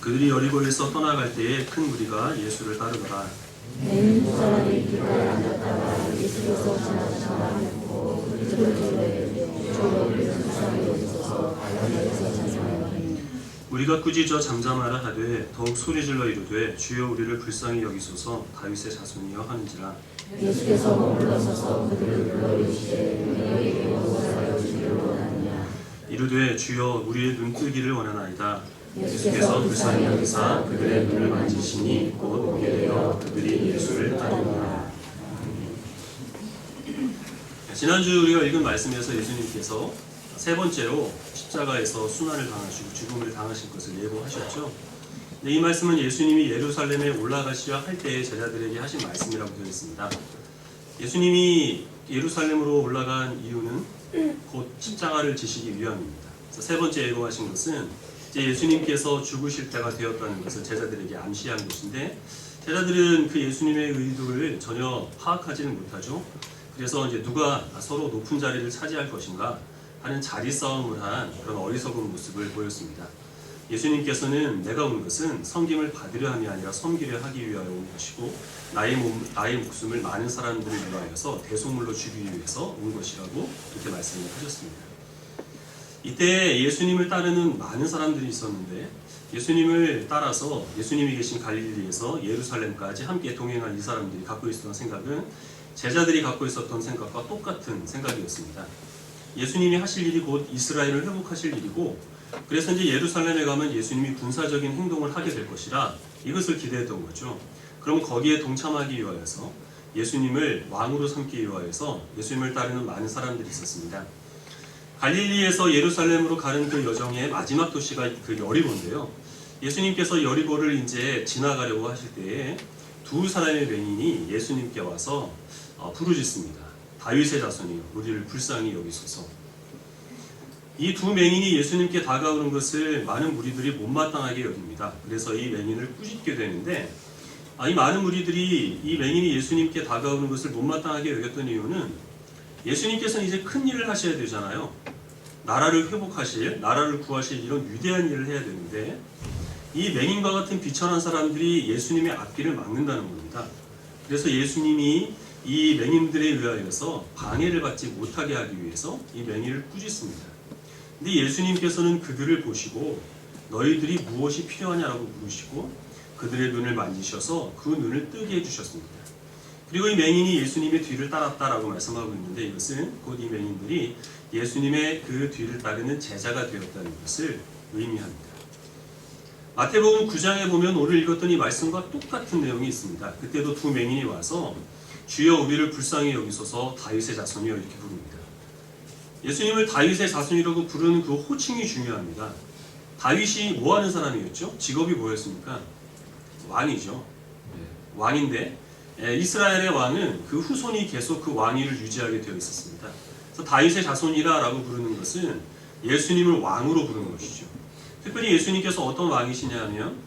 그들이 여리고에서 떠나갈 때에 큰 무리가 예수를 따르더라. 두 사람이 길가에 앉았다가 예수께서 지나가시나 보고 그들을 부르되 주여 우리는 두 사람이 여기 있어서 갈릴리에서 잠잠하니. 우리가 꾸짖어 잠잠하라 하되 더욱 소리질러 이르되 주여 우리를 불쌍히 여기소서 다윗의 자손이여 하는지라. 예수께서 머물러서서 그들을 불러 이르시되 너희에게 무엇하여 주기를 원하느냐. 이르되 주여 우리의 눈 뜨기를 원하나이다. 예수께서 불쌍히 여기사 그들의 눈을 만지시니 곧 보게 되어 그들이 예수를 따르니라. 지난주 우리가 읽은 말씀에서 예수님께서 세 번째로 십자가에서 순환을 당하시고 죽음을 당하실 것을 예고하셨죠. 근데 이 말씀은 예수님이 예루살렘에 올라가시려 할 때에 제자들에게 하신 말씀이라고 되어 있습니다. 예수님이 예루살렘으로 올라간 이유는 곧 십자가를 지시기 위함입니다. 그래서 세 번째 예고하신 것은 이제 예수님께서 죽으실 때가 되었다는 것을 제자들에게 암시한 것인데, 제자들은 그 예수님의 의도를 전혀 파악하지는 못하죠. 그래서 이제 누가 서로 높은 자리를 차지할 것인가 하는 자리 싸움을 한 그런 어리석은 모습을 보였습니다. 예수님께서는 내가 온 것은 섬김을 받으려 함이 아니라 섬기려 하기 위하여 온 것이고 나의 목숨을 많은 사람들을 위하여서 대속물로 주기 위해서 온 것이라고 그렇게 말씀을 하셨습니다. 이때 예수님을 따르는 많은 사람들이 있었는데, 예수님을 따라서 예수님이 계신 갈릴리에서 예루살렘까지 함께 동행한 이 사람들이 갖고 있었던 생각은 제자들이 갖고 있었던 생각과 똑같은 생각이었습니다. 예수님이 하실 일이 곧 이스라엘을 회복하실 일이고, 그래서 이제 예루살렘에 가면 예수님이 군사적인 행동을 하게 될 것이라 이것을 기대했던 거죠. 그럼 거기에 동참하기 위하여서 예수님을 왕으로 삼기 위하여서 예수님을 따르는 많은 사람들이 있었습니다. 갈릴리에서 예루살렘으로 가는 그 여정의 마지막 도시가 그 여리고인데요. 예수님께서 여리고를 이제 지나가려고 하실 때에 두 사람의 맹인이 예수님께 와서 부르짖습니다. 다윗의 자손이여 우리를 불쌍히 여기소서. 이 두 맹인이 예수님께 다가오는 것을 많은 무리들이 못마땅하게 여깁니다. 그래서 이 맹인을 꾸짖게 되는데, 이 많은 무리들이 이 맹인이 예수님께 다가오는 것을 못마땅하게 여겼던 이유는 예수님께서는 이제 큰 일을 하셔야 되잖아요. 나라를 회복하실, 나라를 구하실 이런 위대한 일을 해야 되는데, 이 맹인과 같은 비천한 사람들이 예수님의 앞길을 막는다는 겁니다. 그래서 예수님이 이 맹인들에 의하여서 방해를 받지 못하게 하기 위해서 이 맹인을 꾸짖습니다. 근데 예수님께서는 그들을 보시고 너희들이 무엇이 필요하냐라고 물으시고 그들의 눈을 만지셔서 그 눈을 뜨게 해주셨습니다. 그리고 이 맹인이 예수님의 뒤를 따랐다라고 말씀하고 있는데, 이것은 곧 이 맹인들이 예수님의 그 뒤를 따르는 제자가 되었다는 것을 의미합니다. 마태복음 9장에 보면 오늘 읽었던 이 말씀과 똑같은 내용이 있습니다. 그때도 두 맹인이 와서 주여 우리를 불쌍히 여기소서 다윗의 자손이여 이렇게 부릅니다. 예수님을 다윗의 자손이라고 부르는 그 호칭이 중요합니다. 다윗이 뭐 하는 사람이었죠? 직업이 뭐였습니까? 왕이죠. 왕인데 이스라엘의 왕은 그 후손이 계속 그 왕위를 유지하게 되어 있었습니다. 그래서 다윗의 자손이라고 부르는 것은 예수님을 왕으로 부르는 것이죠. 특별히 예수님께서 어떤 왕이시냐 하면,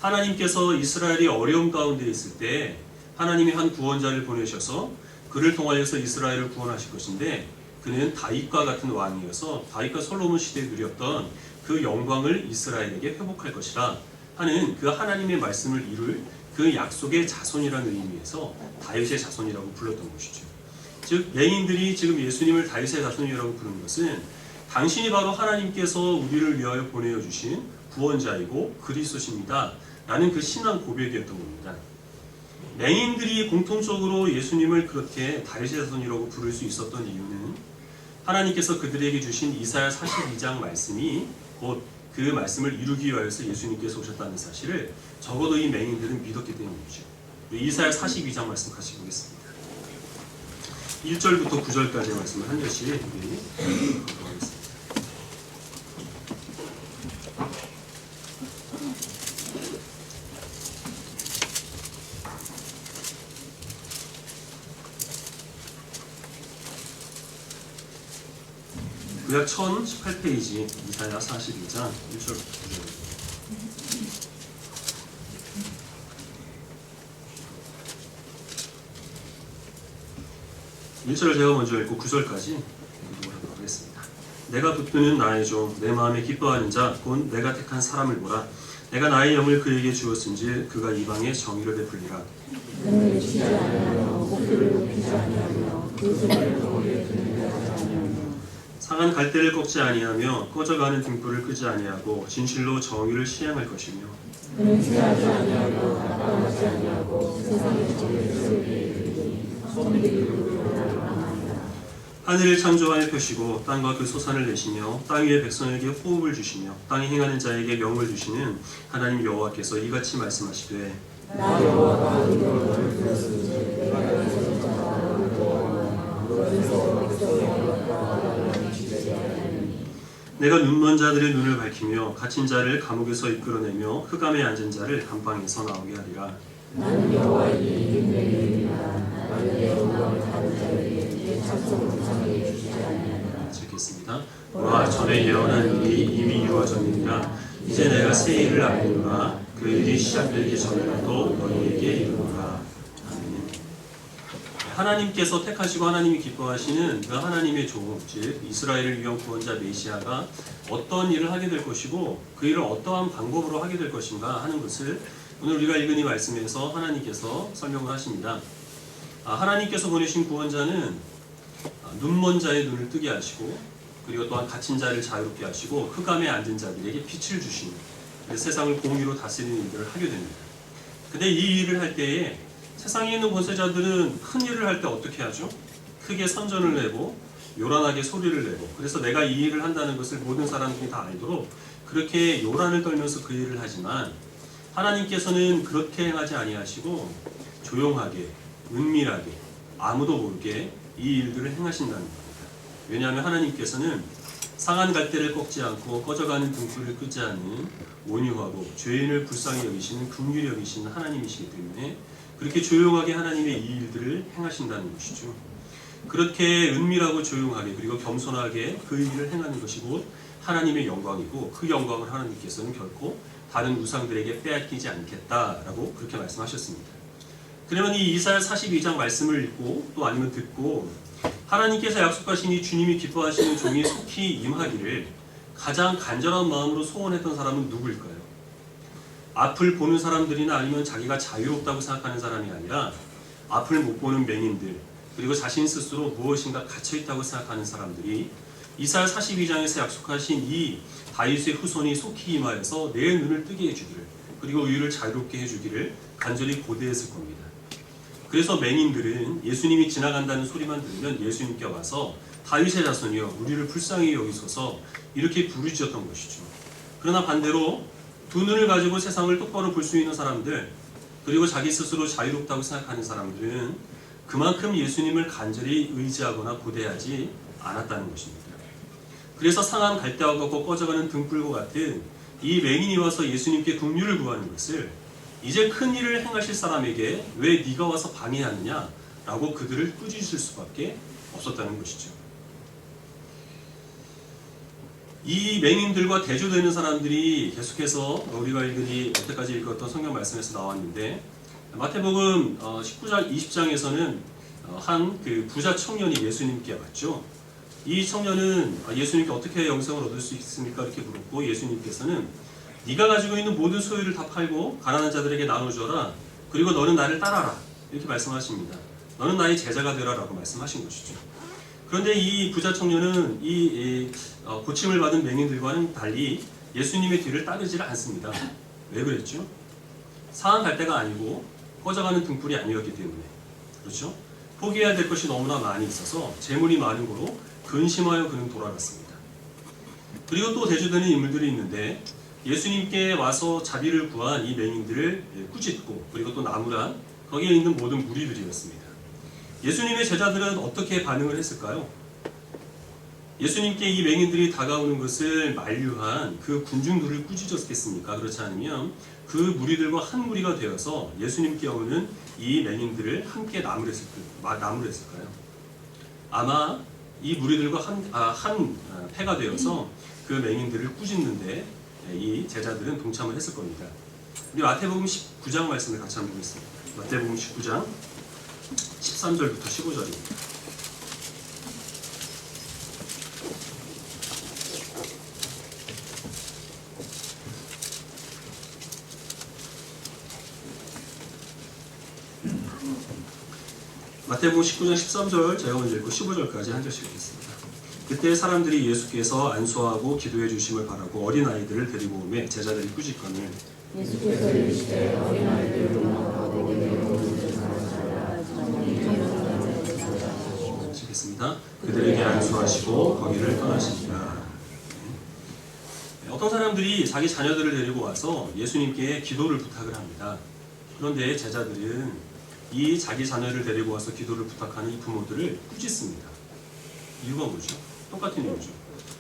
하나님께서 이스라엘이 어려움 가운데 있을 때 하나님이 한 구원자를 보내셔서 그를 통하여서 이스라엘을 구원하실 것인데, 그는 다윗과 같은 왕이어서 다윗과 솔로몬 시대에 누렸던 그 영광을 이스라엘에게 회복할 것이라 하는 그 하나님의 말씀을 이룰 그 약속의 자손이라는 의미에서 다윗의 자손이라고 불렀던 것이죠. 즉 맹인들이 지금 예수님을 다윗의 자손이라고 부르는 것은 당신이 바로 하나님께서 우리를 위하여 보내어 주신 구원자이고 그리스도십니다 라는 그 신앙 고백이었던 겁니다. 맹인들이 공통적으로 예수님을 그렇게 다윗의 자손이라고 부를 수 있었던 이유는 하나님께서 그들에게 주신 이사야 42장 말씀이 곧 그 말씀을 이루기 위하여서 예수님께서 오셨다는 사실을 적어도 이 맹인들은 믿었기 때문이죠. 이사야 42장 말씀 같이 보겠습니다. 1절부터 9절까지의 말씀을 한 절씩 보도록 하겠습니다. 구약 1018페이지 이사야 42장 1절부터 9절. 일절을 제가 먼저 읽고 9절까지 읽어보도록 하겠습니다. 내가 붙드는 나의 종, 내 마음에 기뻐하는 자, 곧 내가 택한 사람을 보라. 내가 나의 영을 그에게 주었은지 그가 이방에 정의를 베풀리라. 그는 외치지 아니하며 목소리를 높이지 아니하며 그 소리를 거기에 듣는 하지 아니하며 상한 갈대를 꺾지 아니하며 꺼져가는 등불을 끄지 아니하고 진실로 정의를 시행할 것이며 그는 취하지 아니하고 낙담하지 아니하고 세상의 죄를 세우게 이르리니 손들이 그를 바라나이다. 하늘을 창조하여 펴시고 땅과 그 소산을 내시며 땅 위의 백성에게 호흡을 주시며 땅에 행하는 자에게 명을 주시는 하나님 여호와께서 이같이 말씀하시되 나 여호와가 의로움을 부렸으니 내가 이스라엘 자와 너를 도와하며 너에서 백성의 언약과 나를 지키게 하리니 내가 눈먼 자들의 눈을 밝히며 갇힌 자를 감옥에서 이끌어내며 흑암에 앉은 자를 감방에서 나오게 하리라. 나는 여호와의 이긴 내 이름이라 나를 내 영광을 다른 자에게 내 찬송을 상하게 주지 아니하리라. 읽겠습니다. 보라 전에 예언한 일이 이미 이루어졌느니라. 이제 내가 새 일을 알리노라. 그 일이 시작되기 전에라도 너희에게 이르노라. 아멘. 하나님께서 택하시고 하나님이 기뻐하시는 그 하나님의 종, 즉 이스라엘을 위한 구원자 메시아가 어떤 일을 하게 될 것이고 그 일을 어떠한 방법으로 하게 될 것인가 하는 것을 오늘 우리가 읽은 이 말씀에서 하나님께서 설명을 하십니다. 하나님께서 보내신 구원자는 눈먼 자의 눈을 뜨게 하시고 그리고 또한 갇힌 자를 자유롭게 하시고 흑암에 앉은 자들에게 빛을 주시는 세상을 공의로 다스리는 일들을 하게 됩니다. 근데 이 일을 할 때에 세상에 있는 권세자들은 큰 일을 할 때 어떻게 하죠? 크게 선전을 내고 요란하게 소리를 내고 그래서 내가 이 일을 한다는 것을 모든 사람들이 다 알도록 그렇게 요란을 떨면서 그 일을 하지만 하나님께서는 그렇게 행하지 아니하시고 조용하게 은밀하게 아무도 모르게 이 일들을 행하신다는 겁니다. 왜냐하면 하나님께서는 상한 갈대를 꺾지 않고 꺼져가는 등불을 끄지 않는 온유하고 죄인을 불쌍히 여기시는 긍휼히 여기시는 하나님이시기 때문에 그렇게 조용하게 하나님의 이 일들을 행하신다는 것이죠. 그렇게 은밀하고 조용하게 그리고 겸손하게 그 일을 행하는 것이 곧 하나님의 영광이고 그 영광을 하나님께서는 결코 다른 우상들에게 빼앗기지 않겠다라고 그렇게 말씀하셨습니다. 그러면 이 이사야 42장 말씀을 읽고 또 아니면 듣고 하나님께서 약속하신 이 주님이 기뻐하시는 종이 속히 임하기를 가장 간절한 마음으로 소원했던 사람은 누구일까요? 앞을 보는 사람들이나 아니면 자기가 자유롭다고 생각하는 사람이 아니라 앞을 못 보는 맹인들 그리고 자신 스스로 무엇인가 갇혀있다고 생각하는 사람들이 이사야 42장에서 약속하신 이 다윗의 후손이 속히 임하여서 내 눈을 뜨게 해주기를 그리고 우리를 자유롭게 해주기를 간절히 고대했을 겁니다. 그래서 맹인들은 예수님이 지나간다는 소리만 들으면 예수님께 와서 다윗의 자손이여 우리를 불쌍히 여기소서 이렇게 부르짖었던 것이죠. 그러나 반대로 두 눈을 가지고 세상을 똑바로 볼 수 있는 사람들 그리고 자기 스스로 자유롭다고 생각하는 사람들은 그만큼 예수님을 간절히 의지하거나 고대하지 않았다는 것입니다. 그래서 상한 갈대와 같고 꺼져가는 등불과 같은 이 맹인이 와서 예수님께 긍휼을 구하는 것을 이제 큰 일을 행하실 사람에게 왜 네가 와서 방해하느냐 라고 그들을 꾸짖을 수밖에 없었다는 것이죠. 이 맹인들과 대조되는 사람들이 계속해서 우리가 읽은 이 여태까지 읽었던 성경 말씀에서 나왔는데 마태복음 19장 20장에서는 한 그 부자 청년이 예수님께 왔죠. 이 청년은 예수님께 어떻게 영생을 얻을 수 있습니까? 이렇게 물었고 예수님께서는 네가 가지고 있는 모든 소유를 다 팔고 가난한 자들에게 나눠주어라. 그리고 너는 나를 따라라. 이렇게 말씀하십니다. 너는 나의 제자가 되라 라고 말씀하신 것이죠. 그런데 이 부자 청년은 이 고침을 받은 맹인들과는 달리 예수님의 뒤를 따르지를 않습니다. 왜 그랬죠? 상한 갈대가 아니고 꺼져가는 등불이 아니었기 때문에 그렇죠? 포기해야 될 것이 너무나 많이 있어서 재물이 많은 거로 근심하여 그는 돌아갔습니다. 그리고 또 대조되는 인물들이 있는데 예수님께 와서 자비를 구한 이 맹인들을 꾸짖고 그리고 또 나무란 거기에 있는 모든 무리들이었습니다. 예수님의 제자들은 어떻게 반응을 했을까요? 예수님께 이 맹인들이 다가오는 것을 만류한 그 군중들을 꾸짖었겠습니까? 그렇지 않으면 그 무리들과 한 무리가 되어서 예수님께 오는 이 맹인들을 함께 나무랬을까요? 아마 이 무리들과 한 패가 되어서 그 맹인들을 꾸짖는데 이 제자들은 동참을 했을 겁니다. 우리 마태복음 19장 말씀을 같이 한번 보겠습니다. 마태복음 19장 13절부터 15절입니다. 마태복음 19장 13절 제가 먼저 읽고 15절까지 한 절씩 읽겠습니다. 그때 사람들이 예수께서 안수하고 기도해 주심을 바라고 어린아이들을 데리고 오매 제자들이 꾸짖거늘 예수께서 이르시되 어린아이들을 용납하고 내려오는 데서 잘라 읽겠습니다. 그들에게 안수하시고 거기를 떠나시니라. 어떤 사람들이 자기 자녀들을 데리고 와서 예수님께 기도를 부탁을 합니다. 그런데 제자들은 이 자기 자녀를 데리고 와서 기도를 부탁하는 이 부모들을 꾸짖습니다. 이유가 뭐죠? 똑같은 이유죠.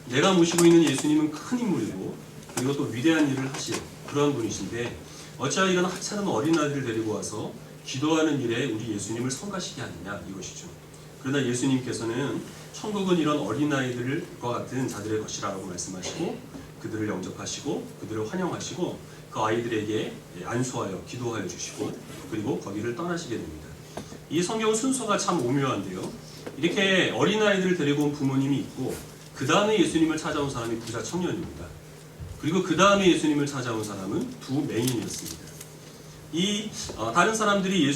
내가 모시고 있는 예수님은 큰 인물이고 그리고 또 위대한 일을 하실 그런 분이신데 어찌하여 이런 하찮은 어린아이들을 데리고 와서 기도하는 일에 우리 예수님을 성가시게 하느냐 이것이죠. 그러나 예수님께서는 천국은 이런 어린아이들과 같은 자들의 것이라고 말씀하시고 그들을 영접하시고 그들을 환영하시고 그 아이들에게 안수하여 기도하여 주시고 그리고 거기를 떠나시게 됩니다. 이 성경 순서가 참 오묘한데요. 이렇게 어린아이들을 데리고 온 부모님이 있고 그 다음에 예수님을 찾아온 사람이 부자 청년입니다. 그리고 그 다음에 예수님을 찾아온 사람은 두 맹인이었습니다. 다른 사람들이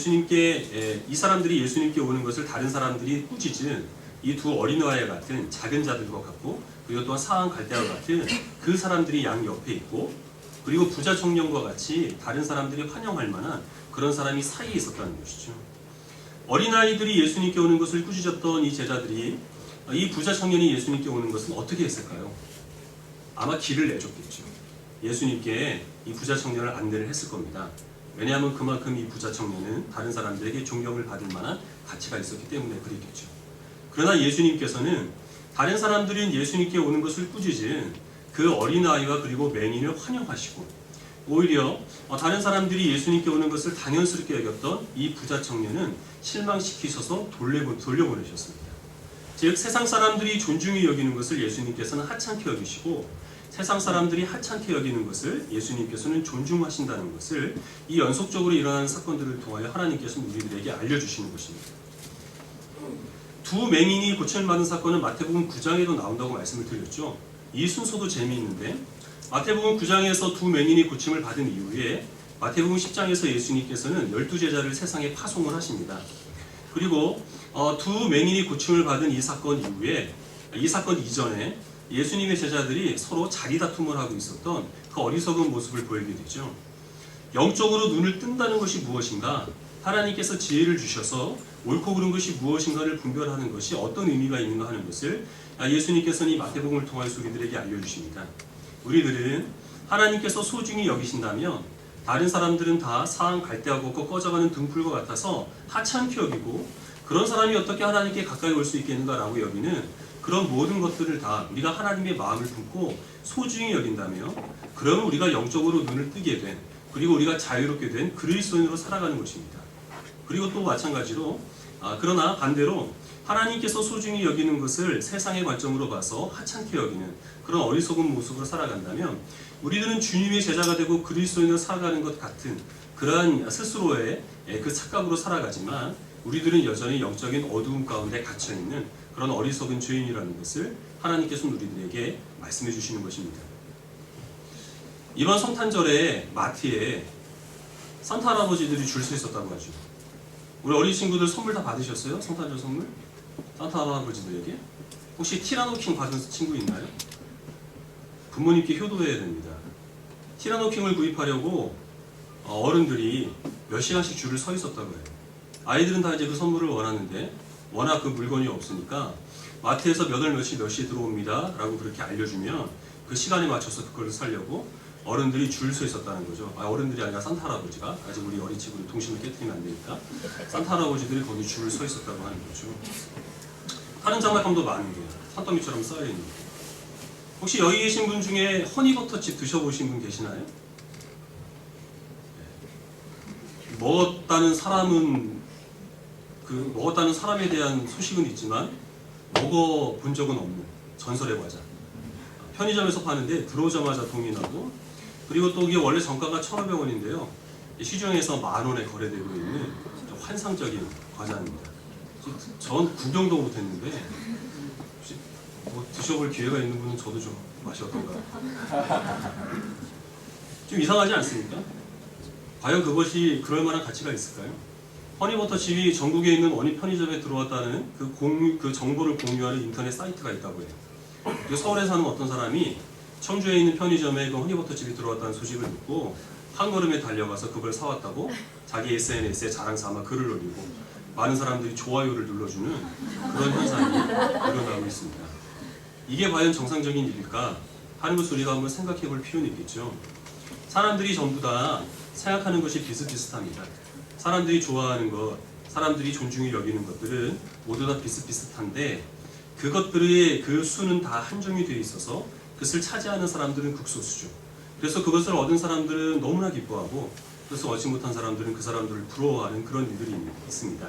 이 사람들이 예수님께 오는 것을 다른 사람들이 꾸짖은 이 두 어린아이와 같은 작은 자들과 같고 그리고 또한 사한 갈대와 같은 그 사람들이 양 옆에 있고 그리고 부자 청년과 같이 다른 사람들이 환영할 만한 그런 사람이 사이에 있었다는 것이죠. 어린아이들이 예수님께 오는 것을 꾸짖었던 이 제자들이 이 부자 청년이 예수님께 오는 것은 어떻게 했을까요? 아마 길을 내줬겠죠. 예수님께 이 부자 청년을 안내를 했을 겁니다. 왜냐하면 그만큼 이 부자 청년은 다른 사람들에게 존경을 받을 만한 가치가 있었기 때문에 그랬겠죠. 그러나 예수님께서는 다른 사람들이 예수님께 오는 것을 꾸짖은 그 어린아이와 그리고 맹인을 환영하시고 오히려 다른 사람들이 예수님께 오는 것을 당연스럽게 여겼던 이 부자 청년은 실망시키셔서 돌려보내셨습니다. 즉 세상 사람들이 존중히 여기는 것을 예수님께서는 하찮게 여기시고 세상 사람들이 하찮게 여기는 것을 예수님께서는 존중하신다는 것을 이 연속적으로 일어나는 사건들을 통하여 하나님께서는 우리들에게 알려주시는 것입니다. 두 맹인이 고침을 받은 사건은 마태복음 9장에도 나온다고 말씀을 드렸죠. 이 순서도 재미있는데 마태복음 9장에서 두 맹인이 고침을 받은 이후에 마태복음 10장에서 예수님께서는 12제자를 세상에 파송을 하십니다. 그리고 두 맹인이 고침을 받은 이 사건 이후에 이 사건 이전에 예수님의 제자들이 서로 자리다툼을 하고 있었던 그 어리석은 모습을 보이게 되죠. 영적으로 눈을 뜬다는 것이 무엇인가? 하나님께서 지혜를 주셔서 옳고 그른 것이 무엇인가를 분별하는 것이 어떤 의미가 있는가 하는 것을 예수님께서는 이 마태복음을 통해서 우리들에게 알려주십니다. 우리들은 하나님께서 소중히 여기신다면 다른 사람들은 다 사한 갈대하고 꺼져가는 등불과 같아서 하찮게 여기고 그런 사람이 어떻게 하나님께 가까이 올 수 있겠는가라고 여기는 그런 모든 것들을 다 우리가 하나님의 마음을 품고 소중히 여긴다면 그러면 우리가 영적으로 눈을 뜨게 된 그리고 우리가 자유롭게 된 그리스도인으로 살아가는 것입니다. 그리고 또 마찬가지로 그러나 반대로 하나님께서 소중히 여기는 것을 세상의 관점으로 봐서 하찮게 여기는 그런 어리석은 모습으로 살아간다면 우리들은 주님의 제자가 되고 그리스도인으로 살아가는 것 같은 그러한 스스로의 그 착각으로 살아가지만 우리들은 여전히 영적인 어두움 가운데 갇혀있는 그런 어리석은 죄인이라는 것을 하나님께서는 우리들에게 말씀해 주시는 것입니다. 이번 성탄절에 마트에 산타 할아버지들이 줄 서 있었다고 하죠. 우리 어린 친구들 선물 다 받으셨어요? 성탄절 선물? 산타 할아버지들에게? 혹시 티라노킹 받은 친구 있나요? 부모님께 효도해야 됩니다. 티라노킹을 구입하려고 어른들이 몇 시간씩 줄을 서 있었다고 해요. 아이들은 다 이제 그 선물을 원하는데 워낙 그 물건이 없으니까 마트에서 몇 시에 들어옵니다 라고 그렇게 알려주면 그 시간에 맞춰서 그걸 사려고 어른들이 줄 서 있었다는 거죠. 어른들이 아니라 산타 할아버지가 아직 우리 어린 친구들 동심을 깨뜨리면 안 되니까 산타 할아버지들이 거기 줄을 서 있었다고 하는 거죠. 파는 장난감도 많은 게 산더미처럼 쌓여있는 게. 혹시 여기 계신 분 중에 허니버터칩 드셔보신 분 계시나요? 먹었다는 사람에 대한 소식은 있지만 먹어본 적은 없는 전설의 과자. 편의점에서 파는데 들어오자마자 동이 나고 그리고 또 이게 원래 정가가 1,500원인데요. 시중에서 10,000원에 거래되고 있는 환상적인 과자입니다. 전 구경도 못했는데 혹시 뭐 드셔볼 기회가 있는 분은 저도 좀 맛이 어떤가? 좀 이상하지 않습니까? 과연 그것이 그럴 만한 가치가 있을까요? 허니버터칩이 전국에 있는 어느 편의점에 들어왔다는 그 정보를 공유하는 인터넷 사이트가 있다고 해요. 그리고 서울에 사는 어떤 사람이 청주에 있는 편의점에 그 허니버터칩이 들어왔다는 소식을 듣고 한 걸음에 달려가서 그걸 사왔다고 자기 SNS에 자랑 삼아 글을 올리고 많은 사람들이 좋아요를 눌러주는 그런 현상이 일어나고 있습니다. 이게 과연 정상적인 일일까 하는 것을 우리가 한번 생각해 볼 필요는 있겠죠. 사람들이 전부 다 생각하는 것이 비슷비슷합니다. 사람들이 좋아하는 것, 사람들이 존중히 여기는 것들은 모두 다 비슷비슷한데 그것들의 그 수는 다 한정이 되어 있어서 그것을 차지하는 사람들은 극소수죠. 그래서 그것을 얻은 사람들은 너무나 기뻐하고 그것을 얻지 못한 사람들은 그 사람들을 부러워하는 그런 일들이 있습니다.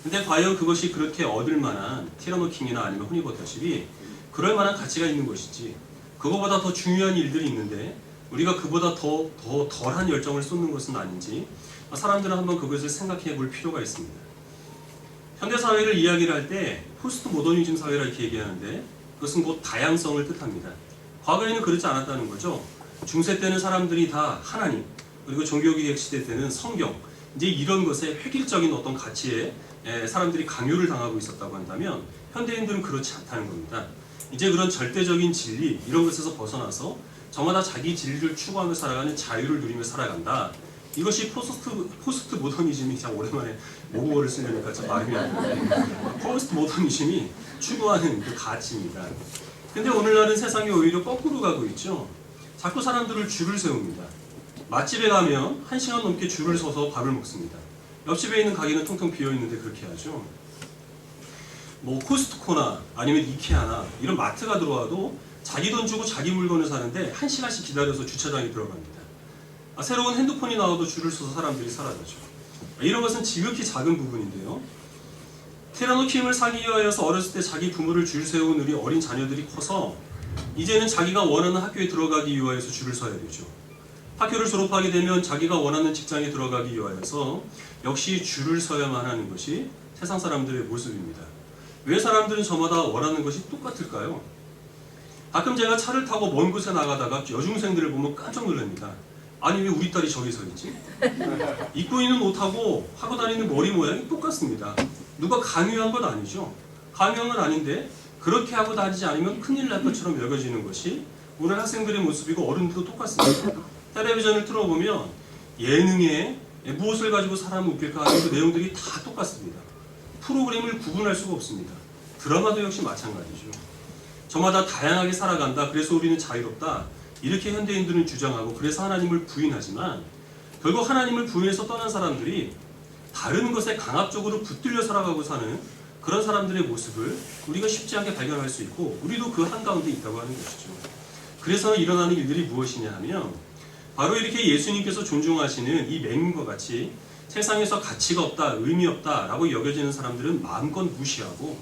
근데 과연 그것이 그렇게 얻을 만한 티라노킹이나 아니면 허니버터칩이 그럴 만한 가치가 있는 것인지, 그거보다 더 중요한 일들이 있는데 우리가 그보다 더 덜한 열정을 쏟는 것은 아닌지 사람들은 한번 그것을 생각해 볼 필요가 있습니다. 현대사회를 이야기를 할 때 포스트 모더니즘 사회라 이렇게 얘기하는데 그것은 곧 다양성을 뜻합니다. 과거에는 그렇지 않았다는 거죠. 중세 때는 사람들이 다 하나님, 그리고 종교개혁 시대 때는 성경, 이제 이런 것에 획일적인 어떤 가치에 사람들이 강요를 당하고 있었다고 한다면 현대인들은 그렇지 않다는 겁니다. 이제 그런 절대적인 진리 이런 것에서 벗어나서 저마다 자기 진리를 추구하며 살아가는 자유를 누리며 살아간다. 이것이 포스트 모더니즘이, 참 오랜만에 모국어를 쓰려니까 참 말이 안 되는데 포스트 모더니즘이 추구하는 그 가치입니다. 근데 오늘날은 세상이 오히려 거꾸로 가고 있죠. 자꾸 사람들을 줄을 세웁니다. 맛집에 가면 1시간 넘게 줄을 서서 밥을 먹습니다. 옆집에 있는 가게는 텅텅 비어있는데 그렇게 하죠. 뭐 코스트코나 아니면 이케아나 이런 마트가 들어와도 자기 돈 주고 자기 물건을 사는데 1시간씩 기다려서 주차장에 들어갑니다. 새로운 핸드폰이 나와도 줄을 서서 사람들이 살아가죠. 이런 것은 지극히 작은 부분인데요. 티라노킹을 사기 위하여서 어렸을 때 자기 부모를 줄 세운 우리 어린 자녀들이 커서 이제는 자기가 원하는 학교에 들어가기 위하여서 줄을 서야 되죠. 학교를 졸업하게 되면 자기가 원하는 직장에 들어가기 위하여서 역시 줄을 서야만 하는 것이 세상 사람들의 모습입니다. 왜 사람들은 저마다 원하는 것이 똑같을까요? 가끔 제가 차를 타고 먼 곳에 나가다가 여중생들을 보면 깜짝 놀랍니다. 아니 왜 우리 딸이 저기 서 있지? 입고 있는 옷하고 하고 다니는 머리 모양이 똑같습니다. 누가 강요한 건 아니죠. 강요한 건 아닌데 그렇게 하고 다니지 않으면 큰일 날 것처럼 여겨지는 것이 오늘 학생들의 모습이고 어른들도 똑같습니다. 텔레비전을 틀어보면 예능에 무엇을 가지고 사람을 웃길까 하는 그 내용들이 다 똑같습니다. 프로그램을 구분할 수가 없습니다. 드라마도 역시 마찬가지죠. 저마다 다양하게 살아간다. 그래서 우리는 자유롭다. 이렇게 현대인들은 주장하고 그래서 하나님을 부인하지만 결국 하나님을 부인해서 떠난 사람들이 다른 것에 강압적으로 붙들려 살아가고 사는 그런 사람들의 모습을 우리가 쉽지 않게 발견할 수 있고 우리도 그 한가운데 있다고 하는 것이죠. 그래서 일어나는 일들이 무엇이냐 하면 바로 이렇게 예수님께서 존중하시는 이 맹인과 같이 세상에서 가치가 없다, 의미 없다 라고 여겨지는 사람들은 마음껏 무시하고,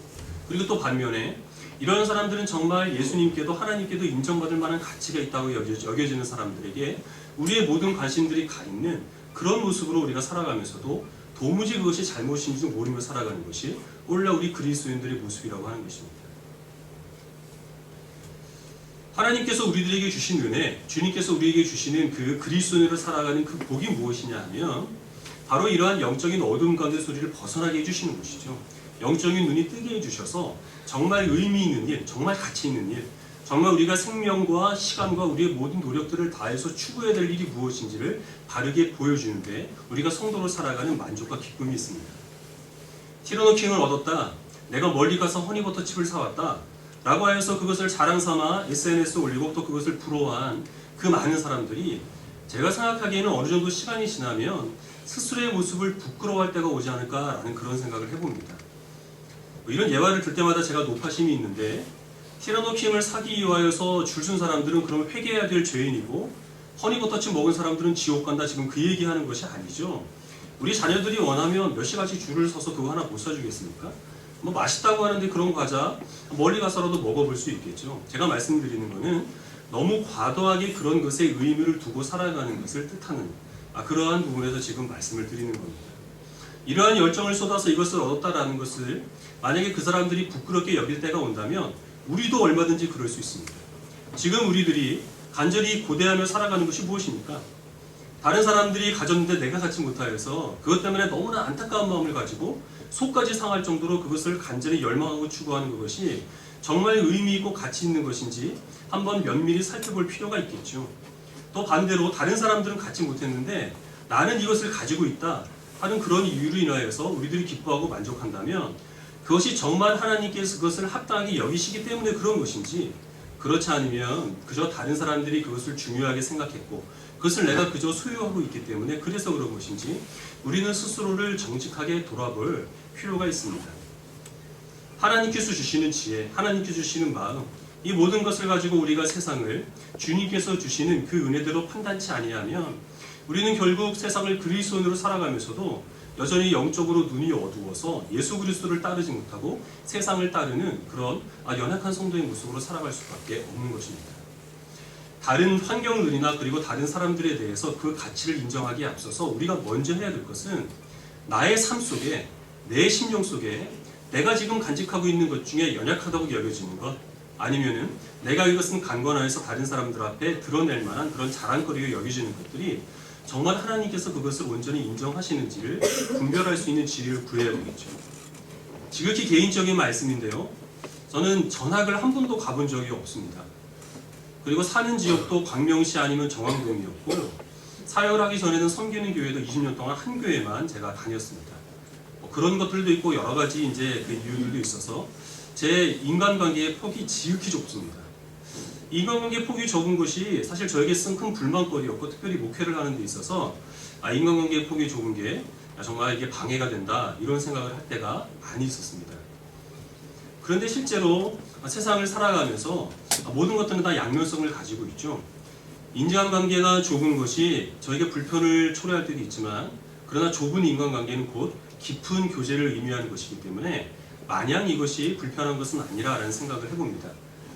그리고 또 반면에 이런 사람들은 정말 예수님께도 하나님께도 인정받을 만한 가치가 있다고 여겨지는 사람들에게 우리의 모든 관심들이 가 있는 그런 모습으로 우리가 살아가면서도 도무지 그것이 잘못인지 모르며 살아가는 것이 오늘날 우리 그리스도인들의 모습이라고 하는 것입니다. 하나님께서 우리들에게 주신 은혜, 주님께서 우리에게 주시는 그 그리스도인으로 살아가는 그 복이 무엇이냐 하면 바로 이러한 영적인 어둠 가운데서 우리를 벗어나게 해주시는 것이죠. 영적인 눈이 뜨게 해주셔서 정말 의미 있는 일, 정말 가치 있는 일, 정말 우리가 생명과 시간과 우리의 모든 노력들을 다해서 추구해야 될 일이 무엇인지를 바르게 보여주는데 우리가 성도로 살아가는 만족과 기쁨이 있습니다. 티라노킹을 얻었다, 내가 멀리 가서 허니버터칩을 사왔다 라고 하여서 그것을 자랑삼아 SNS에 올리고 또 그것을 부러워한 그 많은 사람들이 제가 생각하기에는 어느 정도 시간이 지나면 스스로의 모습을 부끄러워할 때가 오지 않을까라는 그런 생각을 해봅니다. 이런 예화를 들 때마다 제가 노파심이 있는데 티라노킹을 사기 위하여서 줄 쓴 사람들은 그러면 회개해야 될 죄인이고 허니버터칩 먹은 사람들은 지옥 간다, 지금 그 얘기하는 것이 아니죠. 우리 자녀들이 원하면 몇 시간씩 줄을 서서 그거 하나 못 사주겠습니까? 뭐 맛있다고 하는데 그런 과자 멀리 가서라도 먹어볼 수 있겠죠. 제가 말씀드리는 것은 너무 과도하게 그런 것에 의미를 두고 살아가는 것을 뜻하는 그러한 부분에서 지금 말씀을 드리는 겁니다. 이러한 열정을 쏟아서 이것을 얻었다라는 것을 만약에 그 사람들이 부끄럽게 여길 때가 온다면 우리도 얼마든지 그럴 수 있습니다. 지금 우리들이 간절히 고대하며 살아가는 것이 무엇입니까? 다른 사람들이 가졌는데 내가 갖지 못하여서 그것 때문에 너무나 안타까운 마음을 가지고 속까지 상할 정도로 그것을 간절히 열망하고 추구하는 그것이 정말 의미 있고 가치 있는 것인지 한번 면밀히 살펴볼 필요가 있겠죠. 또 반대로 다른 사람들은 갖지 못했는데 나는 이것을 가지고 있다 하는 그런 이유로 인하여서 우리들이 기뻐하고 만족한다면 그것이 정말 하나님께서 그것을 합당하게 여기시기 때문에 그런 것인지, 그렇지 않으면 그저 다른 사람들이 그것을 중요하게 생각했고 그것을 내가 그저 소유하고 있기 때문에 그래서 그런 것인지 우리는 스스로를 정직하게 돌아볼 필요가 있습니다. 하나님께서 주시는 지혜, 하나님께서 주시는 마음, 이 모든 것을 가지고 우리가 세상을 주님께서 주시는 그 은혜대로 판단치 아니하면 우리는 결국 세상을 그리스도인으로 살아가면서도 여전히 영적으로 눈이 어두워서 예수 그리스도를 따르지 못하고 세상을 따르는 그런 연약한 성도의 모습으로 살아갈 수밖에 없는 것입니다. 다른 환경들이나 그리고 다른 사람들에 대해서 그 가치를 인정하기에 앞서서 우리가 먼저 해야 될 것은 나의 삶 속에, 내 심령 속에 내가 지금 간직하고 있는 것 중에 연약하다고 여겨지는 것, 아니면은 내가 이것은 강권하여서 다른 사람들 앞에 드러낼 만한 그런 자랑거리로 여겨지는 것들이 정말 하나님께서 그것을 온전히 인정하시는지를 분별할 수 있는 지혜를 구해야 되겠죠. 지극히 개인적인 말씀인데요, 저는 전학을 한 번도 가본 적이 없습니다. 그리고 사는 지역도 광명시 아니면 정왕동이었고, 사역을 하기 전에는 섬기는 교회도 20년 동안 한 교회만 제가 다녔습니다. 그런 것들도 있고 여러 가지 이제 그 이유들도 있어서 제 인간관계의 폭이 지극히 좁습니다. 인간관계 폭이 좁은 것이 사실 저에게는 큰 불만거리였고, 특별히 목회를 하는 데 있어서 인간관계 폭이 좁은 게 정말 이게 방해가 된다, 이런 생각을 할 때가 많이 있었습니다. 그런데 실제로 세상을 살아가면서 모든 것들은 다 양면성을 가지고 있죠. 인간관계가 좁은 것이 저에게 불편을 초래할 때도 있지만, 그러나 좁은 인간관계는 곧 깊은 교제를 의미하는 것이기 때문에 마냥 이것이 불편한 것은 아니라라는 생각을 해봅니다.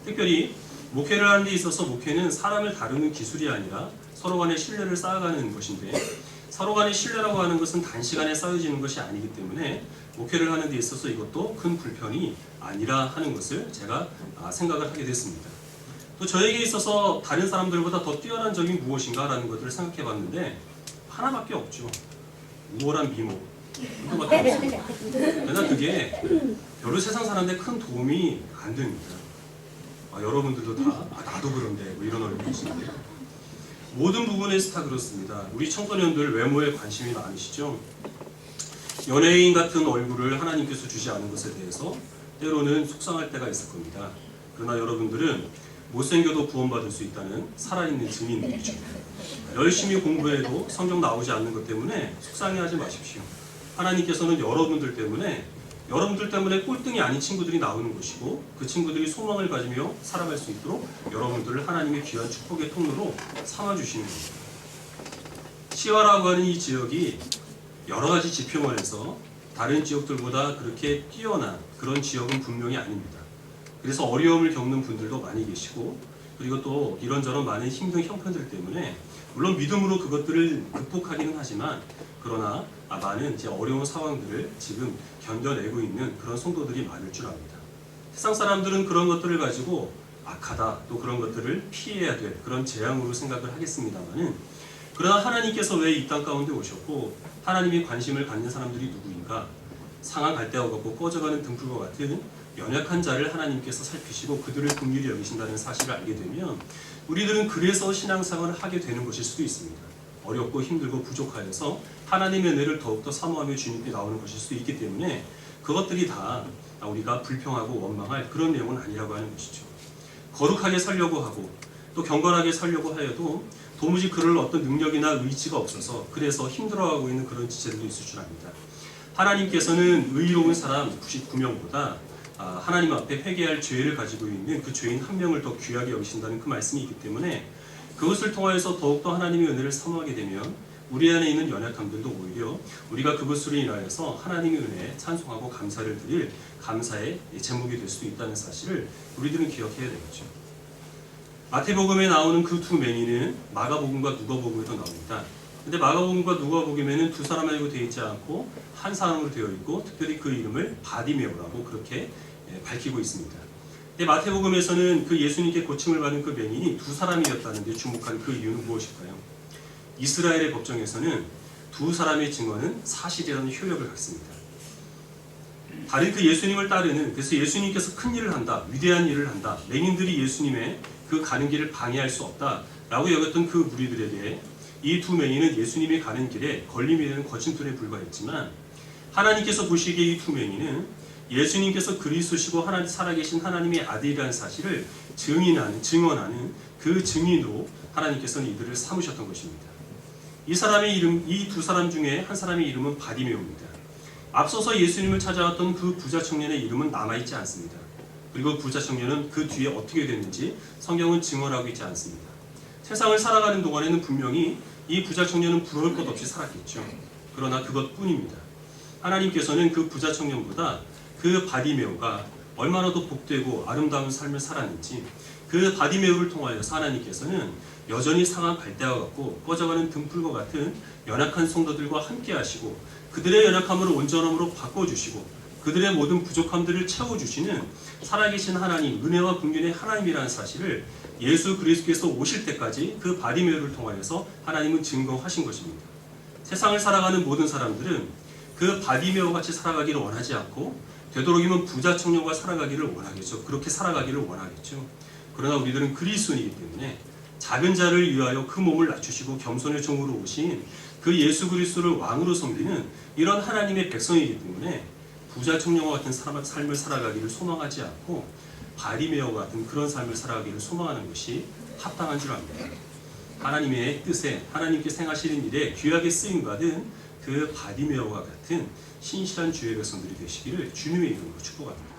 특별히 목회를 하는 데 있어서 목회는 사람을 다루는 기술이 아니라 서로 간의 신뢰를 쌓아가는 것인데, 서로 간의 신뢰라고 하는 것은 단시간에 쌓여지는 것이 아니기 때문에 목회를 하는 데 있어서 이것도 큰 불편이 아니라 하는 것을 제가 생각을 하게 됐습니다. 또 저에게 있어서 다른 사람들보다 더 뛰어난 점이 무엇인가 라는 것들을 생각해 봤는데 하나밖에 없죠. 우월한 미모, 그거밖에 없습니다. 그러나 그게 별로 세상 사람들에 큰 도움이 안 됩니다. 여러분들도 다 나도 그런데 뭐 이런 얼굴이 있는데 모든 부분에서 다 그렇습니다. 우리 청소년들 외모에 관심이 많으시죠? 연예인 같은 얼굴을 하나님께서 주지 않은 것에 대해서 때로는 속상할 때가 있을 겁니다. 그러나 여러분들은 못생겨도 구원받을 수 있다는 살아있는 증인들이죠. 열심히 공부해도 성경 나오지 않는 것 때문에 속상해하지 마십시오. 하나님께서는 여러분들 때문에 꼴등이 아닌 친구들이 나오는 것이고, 그 친구들이 소망을 가지며 살아갈 수 있도록 여러분들을 하나님의 귀한 축복의 통로로 삼아주시는 겁니다. 시와라고 하는 이 지역이 여러 가지 지표면에서 다른 지역들보다 그렇게 뛰어난 그런 지역은 분명히 아닙니다. 그래서 어려움을 겪는 분들도 많이 계시고, 그리고 또 이런저런 많은 힘든 형편들 때문에 물론 믿음으로 그것들을 극복하기는 하지만, 그러나 많은 이제 어려운 상황들을 지금 견뎌내고 있는 그런 성도들이 많을 줄 압니다. 세상 사람들은 그런 것들을 가지고 악하다, 또 그런 것들을 피해야 될 그런 재앙으로 생각을 하겠습니다만은, 그러나 하나님께서 왜 이 땅 가운데 오셨고 하나님이 관심을 갖는 사람들이 누구인가? 상한 갈대와 같고 꺼져가는 등불과 같은 연약한 자를 하나님께서 살피시고 그들을 긍휼히 여기신다는 사실을 알게 되면 우리들은 그래서 신앙생활을 하게 되는 것일 수도 있습니다. 어렵고 힘들고 부족하여서 하나님의 은혜를 더욱더 사모하며 주님께 나오는 것일 수도 있기 때문에 그것들이 다 우리가 불평하고 원망할 그런 내용은 아니라고 하는 것이죠. 거룩하게 살려고 하고 또 경건하게 살려고 하여도 도무지 그럴 어떤 능력이나 의지가 없어서 그래서 힘들어하고 있는 그런 지체들도 있을 줄 압니다. 하나님께서는 의로운 사람 99명보다 하나님 앞에 회개할 죄를 가지고 있는 그 죄인 한 명을 더 귀하게 여기신다는 그 말씀이 있기 때문에 그것을 통하여서 더욱더 하나님의 은혜를 사모하게 되면 우리 안에 있는 연약함들도 오히려 우리가 그것으로 인하여서 하나님의 은혜에 찬송하고 감사를 드릴 감사의 제목이 될 수도 있다는 사실을 우리들은 기억해야 되겠죠. 마태복음에 나오는 그 두 맹인은 마가복음과 누가복음에도 나옵니다. 근데 마가복음과 누가복음에는 두 사람이라고 되어 있지 않고 한 사람으로 되어 있고 특별히 그 이름을 바디메오라고 그렇게 밝히고 있습니다. 근데 마태복음에서는 그 예수님께 고침을 받은 그 맹인이 두 사람이었다는 데 주목한 그 이유는 무엇일까요? 이스라엘의 법정에서는 두 사람의 증언은 사실이라는 효력을 갖습니다. 다른 그 예수님을 따르는, 그래서 예수님께서 큰 일을 한다, 위대한 일을 한다, 맹인들이 예수님의 그 가는 길을 방해할 수 없다 라고 여겼던 그 무리들에게 이 두 맹인은 예수님이 가는 길에 걸림이 되는 거침돌에 불과했지만, 하나님께서 보시기에 이 두 맹인은 예수님께서 그리스도시고 살아계신 하나님의 아들이라는 사실을 증언하는 그 증인으로 하나님께서는 이들을 삼으셨던 것입니다. 이 두 사람 중에 한 사람의 이름은 바디메오입니다. 앞서서 예수님을 찾아왔던 그 부자 청년의 이름은 남아있지 않습니다. 그리고 부자 청년은 그 뒤에 어떻게 됐는지 성경은 증언하고 있지 않습니다. 세상을 살아가는 동안에는 분명히 이 부자 청년은 부러울 것 없이 살았겠죠. 그러나 그것뿐입니다. 하나님께서는 그 부자 청년보다 그 바디메오가 얼마나 더 복되고 아름다운 삶을 살았는지, 그 바디메오를 통하여서 하나님께서는 여전히 상한 갈대와 같고 꺼져가는 등불과 같은 연약한 성도들과 함께 하시고 그들의 연약함을 온전함으로 바꿔주시고 그들의 모든 부족함들을 채워주시는 살아계신 하나님, 은혜와 긍휼의 하나님이라는 사실을 예수 그리스도께서 오실 때까지 그 바디메오를 통하여서 하나님은 증거하신 것입니다. 세상을 살아가는 모든 사람들은 그 바디메오 같이 살아가기를 원하지 않고 되도록이면 부자 청년과 살아가기를 원하겠죠. 그렇게 살아가기를 원하겠죠. 그러나 우리들은 그리스도인이기 때문에 작은 자를 위하여 그 몸을 낮추시고 겸손의 종으로 오신 그 예수 그리스도를 왕으로 섬기는 이런 하나님의 백성이기 때문에 부자 청년과 같은 삶을 살아가기를 소망하지 않고 바디메오와 같은 그런 삶을 살아가기를 소망하는 것이 합당한 줄 압니다. 하나님의 뜻에, 하나님께서 행하시는 일에 귀하게 쓰임받은 그 바디메오와 같은 신실한 주의 백성들이 되시기를 주님의 이름으로 축복합니다.